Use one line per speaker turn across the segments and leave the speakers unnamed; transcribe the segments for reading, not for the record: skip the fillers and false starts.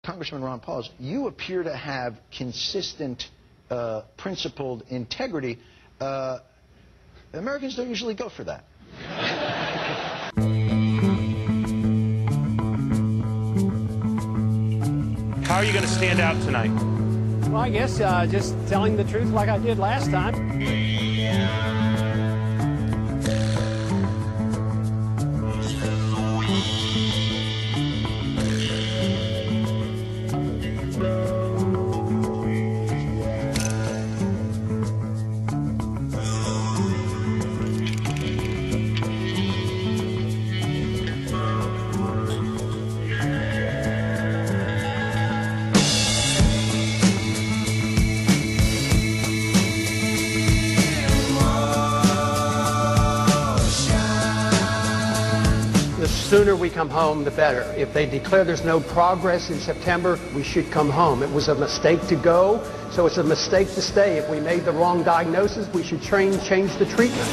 Congressman Ron Paul, you appear to have consistent, principled integrity. Americans don't usually go for that.
How are you going to stand out tonight?
Well, I guess just telling the truth like I did last time. The sooner we come home, the better. If they declare there's no progress in September, we should come home. It was a mistake to go, so it's a mistake to stay. If we made the wrong diagnosis, we should change the treatment.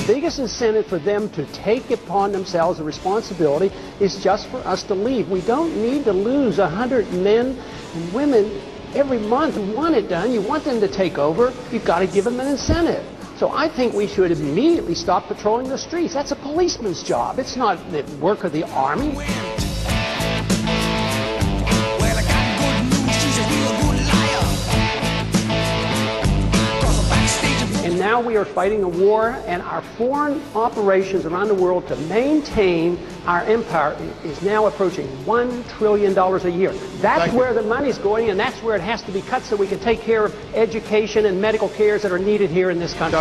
The biggest incentive for them to take upon themselves the responsibility is just for us to leave. We don't need to lose 100 men and women every month who want it done. You want them to take over, you've got to give them an incentive. So I think we should immediately stop patrolling the streets. That's a policeman's job. It's not the work of the Army. And now we are fighting a war, and our foreign operations around the world to maintain our empire is now approaching $1 trillion a year. That's where the money's going, and that's where it has to be cut so we can take care of education and medical cares that are needed here in this country.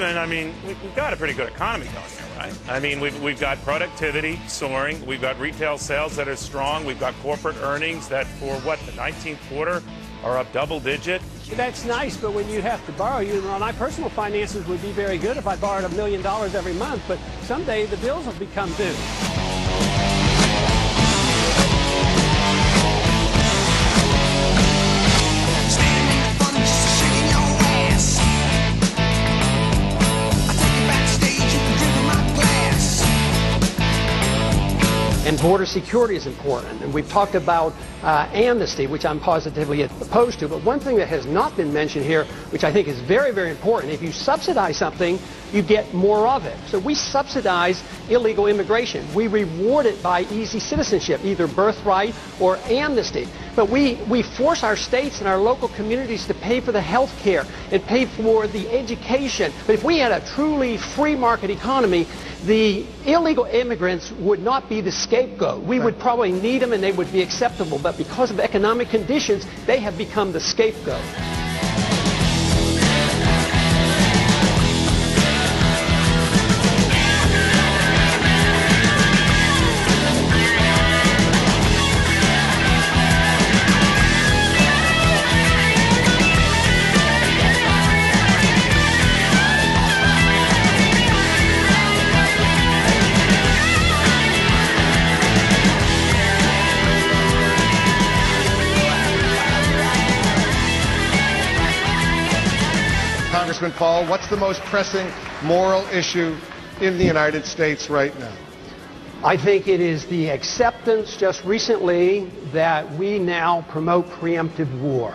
I mean, we've got a pretty good economy going there, right? I mean, we've got productivity soaring. We've got retail sales that are strong. We've got corporate earnings that, for what, the 19th quarter are up double-digit.
That's nice, but when you have to borrow, my personal finances would be very good if I borrowed $1 million every month, but someday the bills will become due. And border security is important. And we've talked about amnesty, which I'm positively opposed to. But one thing that has not been mentioned here, which I think is very, very important, if you subsidize something, you get more of it. So we subsidize illegal immigration. We reward it by easy citizenship, either birthright or amnesty. But we force our states and our local communities to pay for the health care and pay for the education. But if we had a truly free market economy, the illegal immigrants would not be the scapegoat. We would probably need them and they would be acceptable. But because of economic conditions, they have become the scapegoat.
Congressman Paul, what's the most pressing moral issue in the United States right now?
I think it is the acceptance just recently that we now promote preemptive war.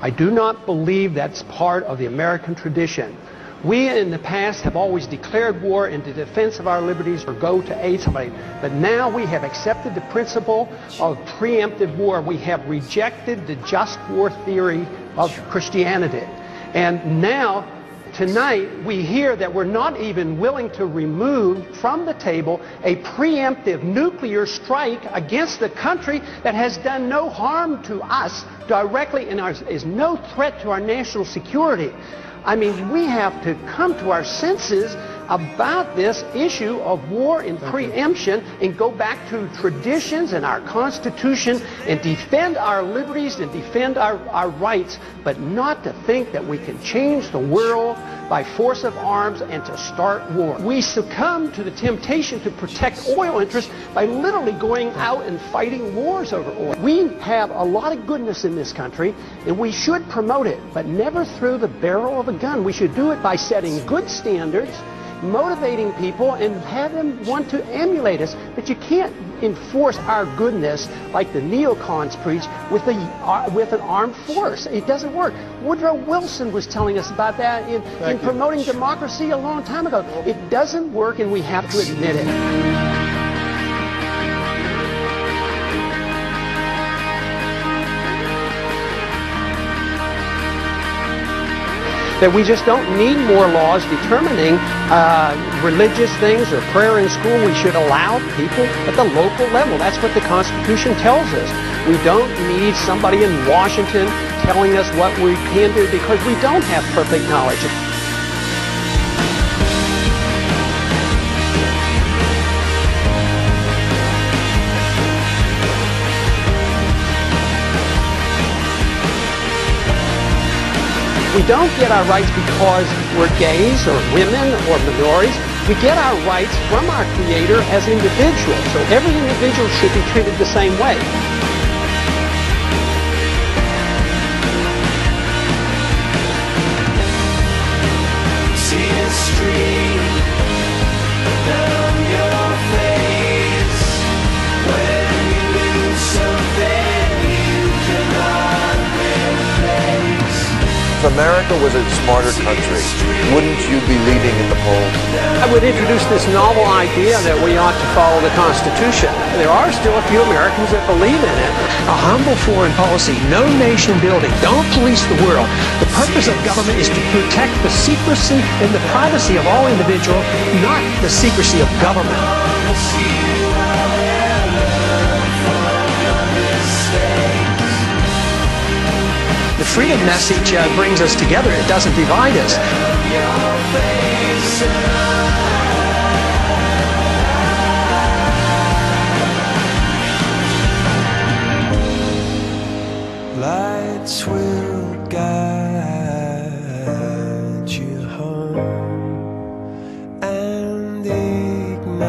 I do not believe that's part of the American tradition. We in the past have always declared war in the defense of our liberties or go to aid somebody. But now we have accepted the principle of preemptive war. We have rejected the just war theory of Christianity. And now, tonight we hear that we're not even willing to remove from the table a preemptive nuclear strike against the country that has done no harm to us directly and is no threat to our national security. I mean, we have to come to our senses about this issue of war and preemption and go back to traditions and our Constitution and defend our liberties and defend our rights, but not to think that we can change the world by force of arms and to start war. We succumb to the temptation to protect oil interests by literally going out and fighting wars over oil. We have a lot of goodness in this country and we should promote it, but never through the barrel of a gun. We should do it by setting good standards, motivating people, and have them want to emulate us. But you can't enforce our goodness like the neocons preach with an armed force. It doesn't work. Woodrow Wilson was telling us about that in promoting democracy a long time ago. It doesn't work, and we have to admit it. That we just don't need more laws determining religious things or prayer in school. We should allow people at the local level. That's what the Constitution tells us. We don't need somebody in Washington telling us what we can do because we don't have perfect knowledge. We don't get our rights because we're gays or women or minorities. We get our rights from our Creator as individuals. So every individual should be treated the same way. See a stream down your face when you lose something you cannot replace.
If America was a smarter country, wouldn't you be leading in the polls?
I would introduce this novel idea that we ought to follow the Constitution. There are still a few Americans that believe in it.
A humble foreign policy, no nation building, don't police the world. The purpose of government is to protect the secrecy and the privacy of all individuals, not the secrecy of government. The freedom message brings us together. It doesn't divide us.
Lights will guide you home and ignite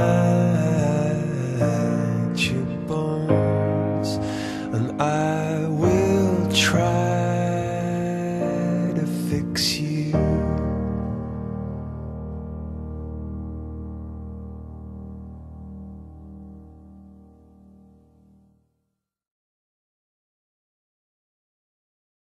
your bones, and I will try to fix you.